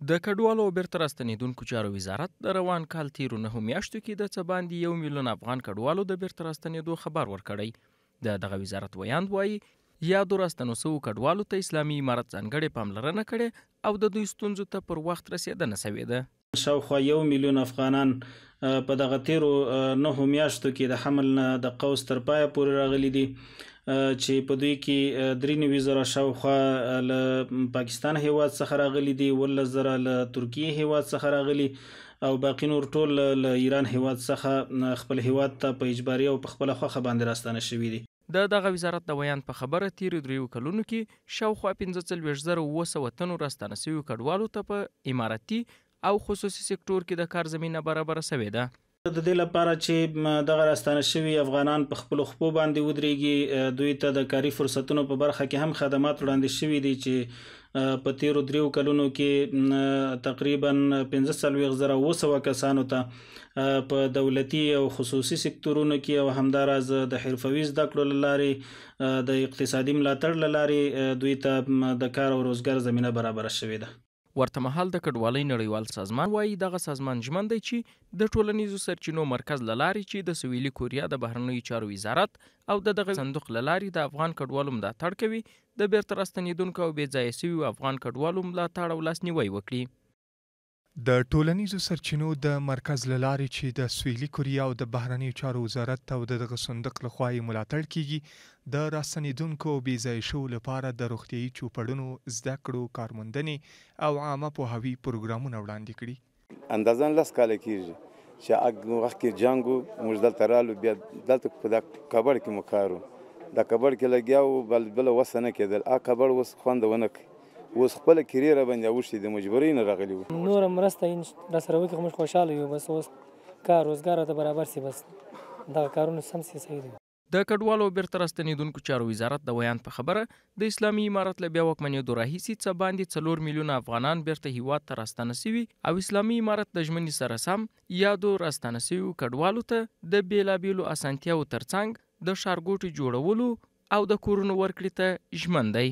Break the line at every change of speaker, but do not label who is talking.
د کډوالو او بیرته راستنېدونکو چارو وزارت د روان کال تیرو 9 میاشتو کې د څه باندې 1 میلیون افغان کډوالو د بیرته راستنېدو خبر ورکړی. دغه وزارت ویاند وایي یادو راستنو شوو کډوالو ته اسلامي امارت ځانګړې پاملرنه کړې او د دوی ستونزو ته پر وخت رسېدنه شوې ده.
شاوخوا 1 میلیون افغانان په دغه تیرو 9 میاشتو کې د حمل نه د قوس تر پایه پورې راغلي دي، چې په دوی کې 93,000 شاوخوا له پاکستان هیواد څخه راغلي دي، 11,000 له ترکیې هیواد څخه راغلي او باقي نور ټول له ایران هیواد څخه خپل هیواد ته په اجباري او په خپله خوښه باندې راستانه شوي دي.
دغه وزارت د ویاند په خبره تیرو 3 کلونو کې شاوخوا 45,900 تنو راستانه شویو کډوالو ته په اماراتي او خصوصي سکتور کې د کار زمینه برابره شوې ده.
د دې لپاره چې دغه راستانه شوي افغانان په خپلو خپو باندې ودرېږي، دوی ته د کاري فرصتونو په برخه کې هم خدمات وړاندې شوي دي چې په تیرو 3 کلونو کې تقریبا 45,200 کسانو ته په دولتي او خصوصي سکتورونو کې او همداراز د حرفوي زده کړو له لارې د اقتصادي ملاتړ له لارې دوی ته د کار او روزګار زمینه برابره شوې ده.
ورته مهال د کډوالۍ نړیوال سازمان وایي دغه سازمان ژمن دی چې د ټولنیزو سرچینو مرکز له لارې چې د سویلي کوریا د بهرنیو چارو وزارت او دغه صندوق له لارې د افغان کډوالو ملاتړ کوي، د بیرته راستنېدونکو او بې ځایه شویو افغان کډوالو ملاتړ او لاسنیوی وکړي.
د ټولنیزو سرچینو د مرکز له لارې چې د سویلي کوریا او د بهرنیو چارو وزارت او دغه صندوق له خوا یې ملاتړ کیږي، د راستنېدونکو او بې ځایه شوو لپاره د روغتیایي چوپړونو، زده کړو، کارموندنې او عامه پوهاوي پروګرامونه وړاندې کړي.
اندازاً 10 کاله کېږي چې هغه وخت کې جنګ و، موږ دلته رالو، بیا دلته په کابل کې مو کار و، د کابل کې لګیا و، بله وسه نه کېدل. کابل اوس خوند ونه کوي، اوس خپله کرې را باندې اوښتې د مجبورۍ نه راغلي وو.
نوره مرسته را سره وکړي، موږ خوشحاله یو، بس اوس کار روزګار ته برابر سي، بس دغه کارونه سم سي، صحیح دي.
د کډوالو او بیرته راستنېدونکو چارو وزارت د ویاند په خبره د اسلامي امارت له بیا واکمنېدو راهیسې څه باندې 4 میلیونه افغانان بیرته هیواد ته راستانه شوي او اسلامي امارت د ژمنې سره سم یادو راستانه شویو کډوالو ته د بېلابېلو اسانتیاوو ترڅنګ د ښارګوټي جوړولو او د کورونو ورکړې ته ژمن دی.